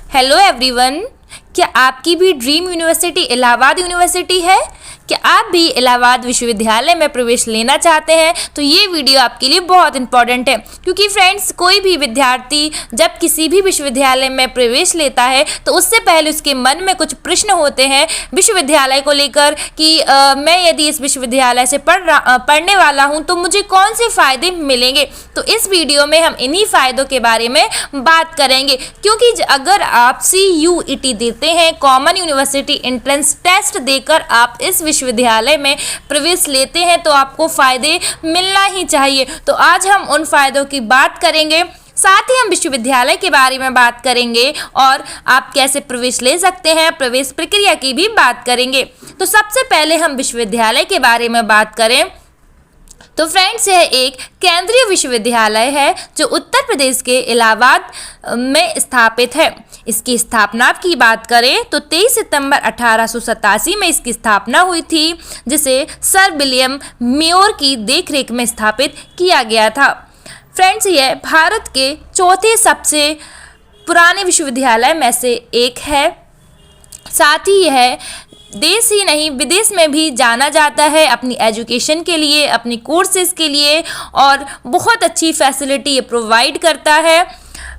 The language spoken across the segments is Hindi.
हेलो एवरीवन, क्या आपकी भी ड्रीम यूनिवर्सिटी इलाहाबाद यूनिवर्सिटी है? क्या आप भी इलाहाबाद विश्वविद्यालय में प्रवेश लेना चाहते हैं? तो ये वीडियो आपके लिए बहुत इंपॉर्टेंट है, क्योंकि फ्रेंड्स कोई भी विद्यार्थी जब किसी भी विश्वविद्यालय में प्रवेश लेता है तो उससे पहले उसके मन में कुछ प्रश्न होते हैं विश्वविद्यालय को लेकर कि मैं यदि इस विश्वविद्यालय से पढ़ने वाला हूँ तो मुझे कौन से फ़ायदे मिलेंगे। तो इस वीडियो में हम इन्हीं फ़ायदों के बारे में बात करेंगे, क्योंकि अगर आप CUET देते हैं, कॉमन यूनिवर्सिटी एंट्रेंस टेस्ट देकर आप इस विश्वविद्यालय में प्रवेश लेते हैं तो आपको फ़ायदे मिलना ही चाहिए। तो आज हम उन फ़ायदों की बात करेंगे, साथ ही हम विश्वविद्यालय के बारे में बात करेंगे और आप कैसे प्रवेश ले सकते हैं, प्रवेश प्रक्रिया की भी बात करेंगे। तो सबसे पहले हम विश्वविद्यालय के बारे में बात करें तो फ्रेंड्स यह एक केंद्रीय विश्वविद्यालय है जो उत्तर प्रदेश के इलाहाबाद में स्थापित है। इसकी स्थापना की बात करें तो 23 सितंबर 1887 में इसकी स्थापना हुई थी, जिसे सर विलियम म्योर की देखरेख में स्थापित किया गया था। फ्रेंड्स यह भारत के चौथे सबसे पुराने विश्वविद्यालय में से एक है। साथ ही यह देश ही नहीं विदेश में भी जाना जाता है अपनी एजुकेशन के लिए, अपनी कोर्सेज के लिए, और बहुत अच्छी फैसिलिटी ये प्रोवाइड करता है।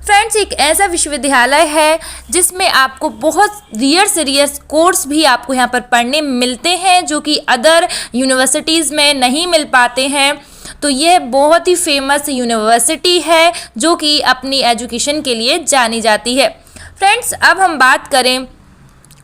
फ्रेंड्स एक ऐसा विश्वविद्यालय है जिसमें आपको बहुत रियर से रियर कोर्स भी आपको यहाँ पर पढ़ने मिलते हैं जो कि अदर यूनिवर्सिटीज़ में नहीं मिल पाते हैं। तो यह बहुत ही फेमस यूनिवर्सिटी है जो कि अपनी एजुकेशन के लिए जानी जाती है। फ्रेंड्स अब हम बात करें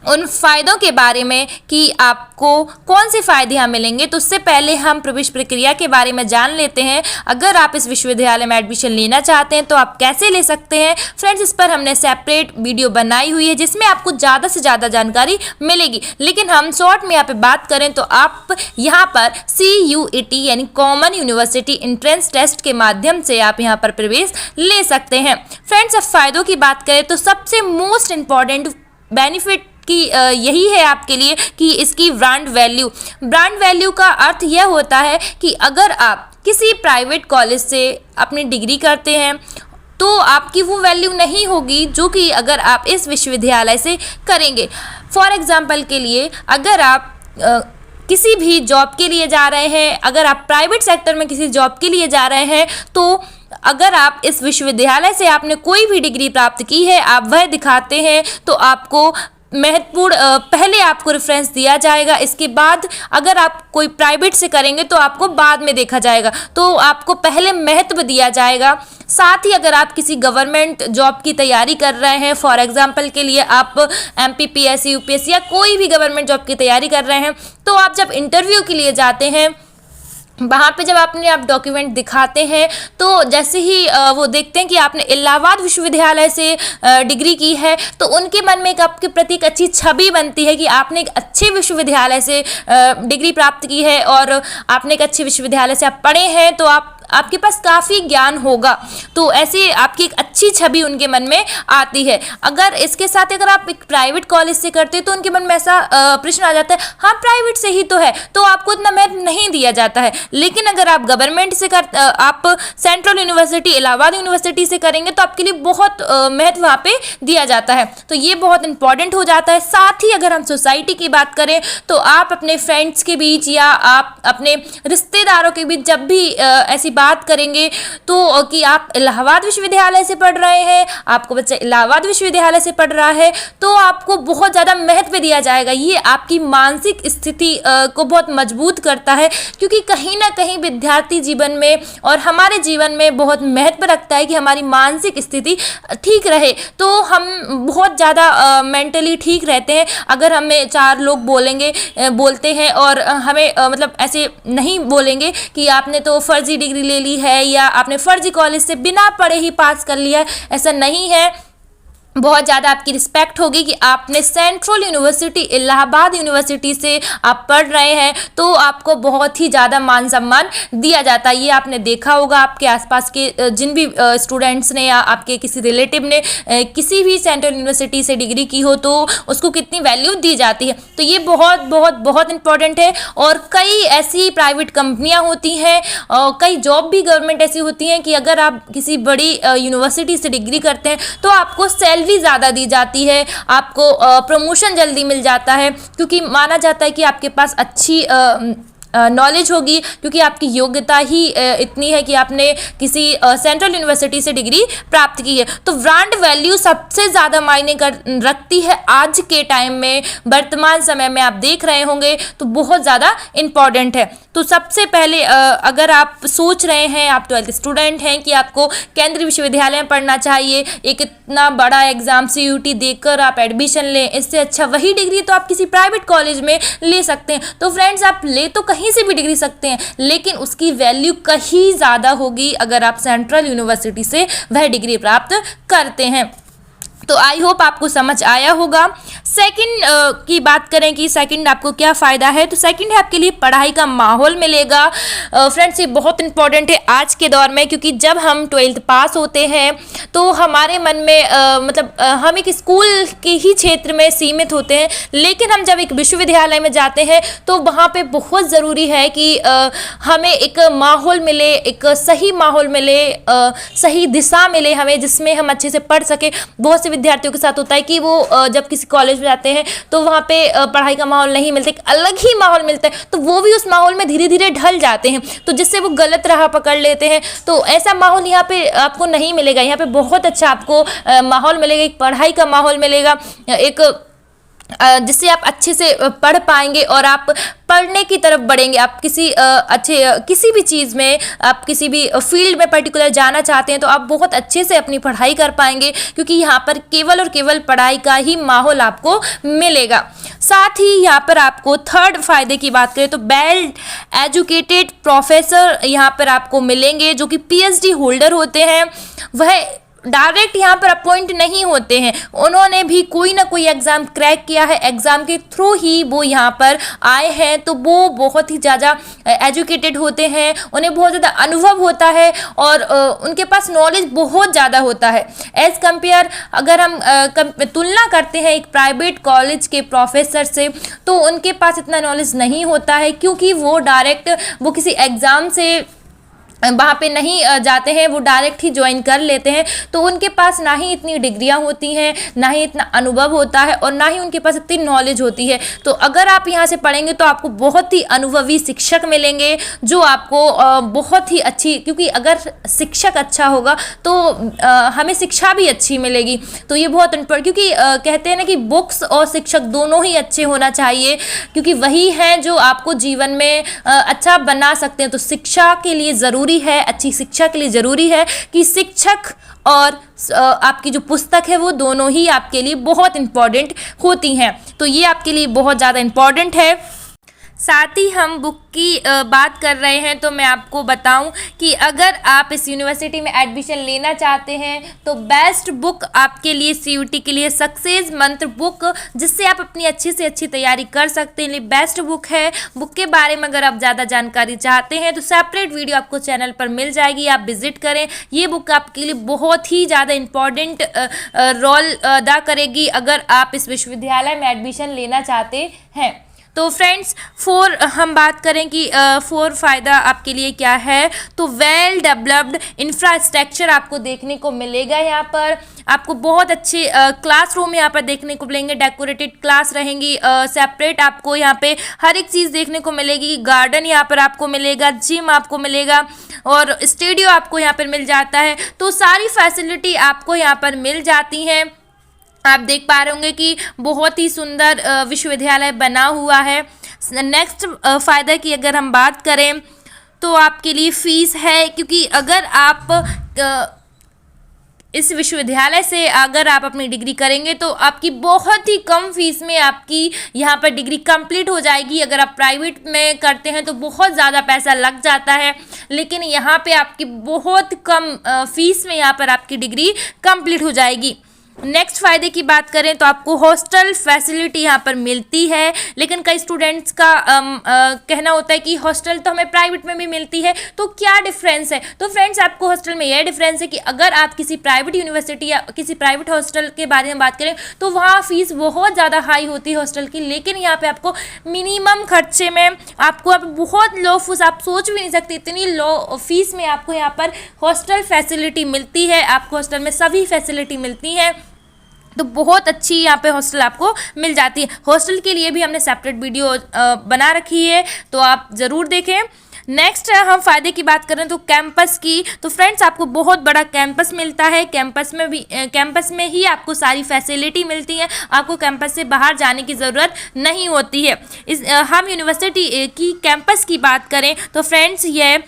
उन फ़ायदों के बारे में कि आपको कौन से फ़ायदे यहाँ मिलेंगे, तो उससे पहले हम प्रवेश प्रक्रिया के बारे में जान लेते हैं। अगर आप इस विश्वविद्यालय में एडमिशन लेना चाहते हैं तो आप कैसे ले सकते हैं। फ्रेंड्स इस पर हमने सेपरेट वीडियो बनाई हुई है जिसमें आपको ज़्यादा से ज़्यादा जानकारी मिलेगी, लेकिन हम शॉर्ट में यहाँ पर बात करें तो आप यहाँ पर CUET यानी कॉमन यूनिवर्सिटी एंट्रेंस टेस्ट के माध्यम से आप यहाँ पर प्रवेश ले सकते हैं। फ्रेंड्स अब फ़ायदों की बात करें तो सबसे मोस्ट इम्पॉर्टेंट बेनिफिट कि यही है आपके लिए कि इसकी ब्रांड वैल्यू का अर्थ यह होता है कि अगर आप किसी प्राइवेट कॉलेज से अपनी डिग्री करते हैं तो आपकी वो वैल्यू नहीं होगी जो कि अगर आप इस विश्वविद्यालय से करेंगे। फॉर एग्जांपल के लिए अगर आप किसी भी जॉब के लिए जा रहे हैं, अगर आप प्राइवेट सेक्टर में किसी जॉब के लिए जा रहे हैं, तो अगर आप इस विश्वविद्यालय से आपने कोई भी डिग्री प्राप्त की है, आप वह दिखाते हैं तो आपको महत्वपूर्ण पहले आपको रेफरेंस दिया जाएगा। इसके बाद अगर आप कोई प्राइवेट से करेंगे तो आपको बाद में देखा जाएगा, तो आपको पहले महत्व दिया जाएगा। साथ ही अगर आप किसी गवर्नमेंट जॉब की तैयारी कर रहे हैं, फॉर एग्जांपल के लिए आप MPPSC UPSC या कोई भी गवर्नमेंट जॉब की तैयारी कर रहे हैं, तो आप जब इंटरव्यू के लिए जाते हैं वहाँ पे जब आप डॉक्यूमेंट दिखाते हैं तो जैसे ही वो देखते हैं कि आपने इलाहाबाद विश्वविद्यालय से डिग्री की है तो उनके मन में एक आपके प्रति एक अच्छी छवि बनती है कि आपने एक अच्छे विश्वविद्यालय से डिग्री प्राप्त की है और आपने एक अच्छे विश्वविद्यालय से आप पढ़े हैं, तो आपके पास काफ़ी ज्ञान होगा। तो ऐसे आपकी एक अच्छी छवि उनके मन में आती है। अगर इसके साथ अगर आप एक प्राइवेट कॉलेज से करते हैं तो उनके मन में ऐसा प्रश्न आ जाता है, हाँ प्राइवेट से ही तो है, तो आपको इतना महत्व नहीं दिया जाता है। लेकिन अगर आप गवर्नमेंट से आप सेंट्रल यूनिवर्सिटी इलाहाबाद यूनिवर्सिटी से करेंगे तो आपके लिए बहुत महत्व वहाँ पे दिया जाता है। तो ये बहुत इंपॉर्टेंट हो जाता है। साथ ही अगर हम सोसाइटी की बात करें तो आप अपने फ्रेंड्स के बीच या आप अपने रिश्तेदारों के बीच जब भी ऐसी बात करेंगे तो कि आप इलाहाबाद विश्वविद्यालय से पढ़ रहे हैं, आपको बच्चा इलाहाबाद विश्वविद्यालय से पढ़ रहा है, तो आपको बहुत ज़्यादा महत्व दिया जाएगा। ये आपकी मानसिक स्थिति को बहुत मजबूत करता है, क्योंकि कहीं ना कहीं विद्यार्थी जीवन में और हमारे जीवन में बहुत महत्व रखता है कि हमारी मानसिक स्थिति ठीक रहे। तो हम बहुत ज़्यादा मेंटली ठीक रहते हैं अगर हमें चार लोग बोलते हैं और हमें मतलब ऐसे नहीं बोलेंगे कि आपने तो फर्जी डिग्री ले ली है या आपने फर्जी कॉलेज से बिना पढ़े ही पास कर लिया है, ऐसा नहीं है। बहुत ज़्यादा आपकी रिस्पेक्ट होगी कि आपने सेंट्रल यूनिवर्सिटी इलाहाबाद यूनिवर्सिटी से आप पढ़ रहे हैं, तो आपको बहुत ही ज़्यादा मान सम्मान दिया जाता है। ये आपने देखा होगा आपके आसपास के जिन भी स्टूडेंट्स ने या आपके किसी रिलेटिव ने किसी भी सेंट्रल यूनिवर्सिटी से डिग्री की हो तो उसको कितनी वैल्यू दी जाती है। तो ये बहुत बहुत बहुत इंपॉर्टेंट है। और कई ऐसी प्राइवेट कंपनियाँ होती हैं और कई जॉब भी गवर्नमेंट ऐसी होती हैं कि अगर आप किसी बड़ी यूनिवर्सिटी से डिग्री करते हैं तो आपको सैलरी सैलरी ज़्यादा दी जाती है, आपको प्रमोशन जल्दी मिल जाता है, क्योंकि माना जाता है कि आपके पास अच्छी नॉलेज होगी, क्योंकि आपकी योग्यता ही इतनी है कि आपने किसी सेंट्रल यूनिवर्सिटी से डिग्री प्राप्त की है। तो ब्रांड वैल्यू सबसे ज़्यादा मायने रखती है आज के टाइम में, वर्तमान समय में आप देख रहे होंगे, तो बहुत ज़्यादा इम्पॉर्टेंट है। तो सबसे पहले अगर आप सोच रहे हैं, आप 12th स्टूडेंट हैं कि आपको केंद्रीय विश्वविद्यालय में पढ़ना चाहिए, एक इतना बड़ा एग्जाम CUT देकर आप एडमिशन लें, इससे अच्छा वही डिग्री तो आप किसी प्राइवेट कॉलेज में ले सकते हैं। तो फ्रेंड्स, आप ले तो कहीं से भी डिग्री सकते हैं, लेकिन उसकी वैल्यू कहीं ज़्यादा होगी अगर आप सेंट्रल यूनिवर्सिटी से वह डिग्री प्राप्त करते हैं। तो आई होप आपको समझ आया होगा। सेकंड की बात करें कि सेकंड आपको क्या फ़ायदा है, तो सेकंड है आपके लिए पढ़ाई का माहौल मिलेगा। फ्रेंड्स, ये बहुत इंपॉर्टेंट है आज के दौर में, क्योंकि जब हम 12th पास होते हैं तो हमारे मन में हम एक स्कूल के ही क्षेत्र में सीमित होते हैं, लेकिन हम जब एक विश्वविद्यालय में जाते हैं तो वहाँ पे बहुत ज़रूरी है कि हमें एक माहौल मिले, एक सही माहौल मिले, सही दिशा मिले हमें, जिसमें हम अच्छे से पढ़ सकें। बहुत से विद्यार्थियों के साथ होता है कि वो जब किसी कॉलेज में जाते हैं तो वहाँ पे पढ़ाई का माहौल नहीं मिलता, एक अलग ही माहौल मिलता है, तो वो भी उस माहौल में धीरे धीरे ढल जाते हैं, तो जिससे वो गलत राह पकड़ लेते हैं। तो ऐसा माहौल यहाँ पे आपको नहीं मिलेगा। यहाँ पे बहुत अच्छा आपको माहौल मिलेगा, एक पढ़ाई का माहौल मिलेगा, एक जिससे आप अच्छे से पढ़ पाएंगे और आप पढ़ने की तरफ बढ़ेंगे। आप किसी भी चीज़ में, आप किसी भी फील्ड में पर्टिकुलर जाना चाहते हैं तो आप बहुत अच्छे से अपनी पढ़ाई कर पाएंगे, क्योंकि यहाँ पर केवल और केवल पढ़ाई का ही माहौल आपको मिलेगा। साथ ही यहाँ पर आपको थर्ड फायदे की बात करें तो वेल एजुकेटेड प्रोफेसर यहाँ पर आपको मिलेंगे, जो कि PhD होल्डर होते हैं। वह डायरेक्ट यहाँ पर अपॉइंट नहीं होते हैं, उन्होंने भी कोई ना कोई एग्ज़ाम क्रैक किया है, एग्ज़ाम के थ्रू ही वो यहाँ पर आए हैं, तो वो बहुत ही ज़्यादा एजुकेटेड होते हैं, उन्हें बहुत ज़्यादा अनुभव होता है और उनके पास नॉलेज बहुत ज़्यादा होता है। एज़ कम्पेयर अगर हम तुलना करते हैं एक प्राइवेट कॉलेज के प्रोफेसर से, तो उनके पास इतना नॉलेज नहीं होता है, क्योंकि वो डायरेक्ट वो किसी एग्ज़ाम से वहाँ पे नहीं जाते हैं, वो डायरेक्ट ही ज्वाइन कर लेते हैं। तो उनके पास ना ही इतनी डिग्रियाँ होती हैं, ना ही इतना अनुभव होता है और ना ही उनके पास इतनी नॉलेज होती है। तो अगर आप यहाँ से पढ़ेंगे तो आपको बहुत ही अनुभवी शिक्षक मिलेंगे, जो आपको बहुत ही अच्छी, क्योंकि अगर शिक्षक अच्छा होगा तो हमें शिक्षा भी अच्छी मिलेगी। तो ये बहुत इम्पोर्टेंट, क्योंकि कहते हैं ना कि बुक्स और शिक्षक दोनों ही अच्छे होना चाहिए, क्योंकि वही हैं जो आपको जीवन में अच्छा बना सकते हैं। तो शिक्षा के लिए ज़रूरी है, अच्छी शिक्षा के लिए ज़रूरी है कि शिक्षक और आपकी जो पुस्तक है वो दोनों ही आपके लिए बहुत इम्पॉर्टेंट होती हैं। तो ये आपके लिए बहुत ज़्यादा इम्पॉर्टेंट है। साथ ही हम बुक की बात कर रहे हैं तो मैं आपको बताऊं कि अगर आप इस यूनिवर्सिटी में एडमिशन लेना चाहते हैं तो बेस्ट बुक आपके लिए CUT के लिए सक्सेस मंत्र बुक, जिससे आप अपनी अच्छी से अच्छी तैयारी कर सकते हैं, बेस्ट बुक है। बुक के बारे में अगर आप ज़्यादा जानकारी चाहते हैं तो सेपरेट वीडियो आपको चैनल पर मिल जाएगी, आप विजिट करें। ये बुक आपके लिए बहुत ही ज़्यादा इम्पॉर्टेंट रोल अदा करेगी अगर आप इस विश्वविद्यालय में एडमिशन लेना चाहते हैं। तो फ्रेंड्स, हम बात करें कि 4 फ़ायदा आपके लिए क्या है, तो वेल डेवलप्ड इंफ्रास्ट्रक्चर आपको देखने को मिलेगा। यहाँ पर आपको बहुत अच्छे क्लासरूम यहाँ पर देखने को मिलेंगे, डेकोरेटेड क्लास रहेंगी, सेपरेट आपको यहाँ पे हर एक चीज़ देखने को मिलेगी। गार्डन यहाँ पर आपको मिलेगा, जिम आपको मिलेगा और स्टूडियो आपको यहाँ पर मिल जाता है। तो सारी फैसिलिटी आपको यहाँ पर मिल जाती हैं। आप देख पा रहे होंगे कि बहुत ही सुंदर विश्वविद्यालय बना हुआ है। नेक्स्ट फ़ायदा की अगर हम बात करें तो आपके लिए फ़ीस है, क्योंकि अगर आप इस विश्वविद्यालय से अगर आप अपनी डिग्री करेंगे तो आपकी बहुत ही कम फीस में आपकी यहाँ पर डिग्री कंप्लीट हो जाएगी। अगर आप प्राइवेट में करते हैं तो बहुत ज़्यादा पैसा लग जाता है, लेकिन यहाँ पे आपकी बहुत कम फीस में यहाँ पर आपकी डिग्री कंप्लीट हो जाएगी। नेक्स्ट फ़ायदे की बात करें तो आपको हॉस्टल फैसिलिटी यहाँ पर मिलती है, लेकिन कई स्टूडेंट्स का कहना होता है कि हॉस्टल तो हमें प्राइवेट में भी मिलती है, तो क्या डिफरेंस है। तो फ्रेंड्स, आपको हॉस्टल में यह डिफरेंस है कि अगर आप किसी प्राइवेट यूनिवर्सिटी या किसी प्राइवेट हॉस्टल के बारे में बात करें तो वहाँ फ़ीस बहुत ज़्यादा हाई होती है हॉस्टल की, लेकिन यहाँ पर आपको मिनिमम खर्चे में आपको बहुत लो फीस, आप सोच भी नहीं सकते इतनी लो फीस में आपको यहाँ पर हॉस्टल फैसिलिटी मिलती है। आपको हॉस्टल में सभी फैसिलिटी मिलती हैं। तो बहुत अच्छी यहाँ पे हॉस्टल आपको मिल जाती है। हॉस्टल के लिए भी हमने सेपरेट वीडियो बना रखी है, तो आप ज़रूर देखें। नेक्स्ट हम फ़ायदे की बात करें तो कैंपस की, तो फ्रेंड्स आपको बहुत बड़ा कैंपस मिलता है। कैंपस में ही आपको सारी फैसिलिटी मिलती है, आपको कैंपस से बाहर जाने की ज़रूरत नहीं होती है। हम यूनिवर्सिटी की कैंपस की बात करें तो फ्रेंड्स ये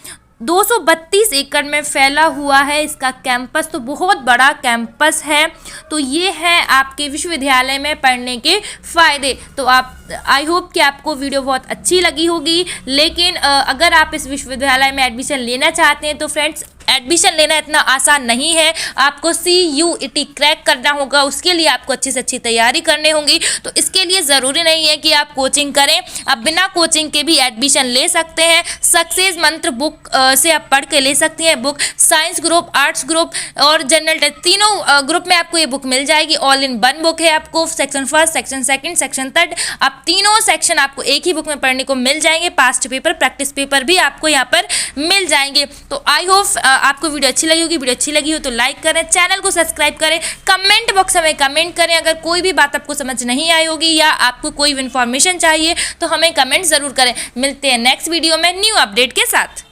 232 एकड़ में फैला हुआ है इसका कैंपस, तो बहुत बड़ा कैंपस है। तो ये है आपके विश्वविद्यालय में पढ़ने के फ़ायदे। तो आप आई होप कि आपको वीडियो बहुत अच्छी लगी होगी। लेकिन अगर आप इस विश्वविद्यालय में एडमिशन लेना चाहते हैं तो फ्रेंड्स एडमिशन लेना इतना आसान नहीं है, आपको CUET क्रैक करना होगा, उसके लिए आपको अच्छी से अच्छी तैयारी करनी होगी। तो इसके लिए ज़रूरी नहीं है कि आप कोचिंग करें, आप बिना कोचिंग के भी एडमिशन ले सकते हैं। सक्सेस मंत्र बुक से आप पढ़ के ले सकती हैं book. Science group, arts group और जनरल टेस्ट तीनों ग्रुप में आपको ये बुक मिल जाएगी। ऑल इन वन बुक है, आपको section first, section second, section third, आप तीनों सेक्शन आपको एक ही बुक में पढ़ने को मिल जाएंगे। पास्ट पेपर, प्रैक्टिस पेपर भी आपको यहाँ पर मिल जाएंगे। तो आई होप आपको वीडियो अच्छी लगी होगी। वीडियो अच्छी लगी हो तो लाइक करें, चैनल को सब्सक्राइब करें, कमेंट बॉक्स में कमेंट करें। अगर कोई भी बात आपको समझ नहीं आई होगी या आपको कोई इन्फॉर्मेशन चाहिए तो हमें कमेंट ज़रूर करें। मिलते हैं नेक्स्ट वीडियो में न्यू अपडेट के साथ।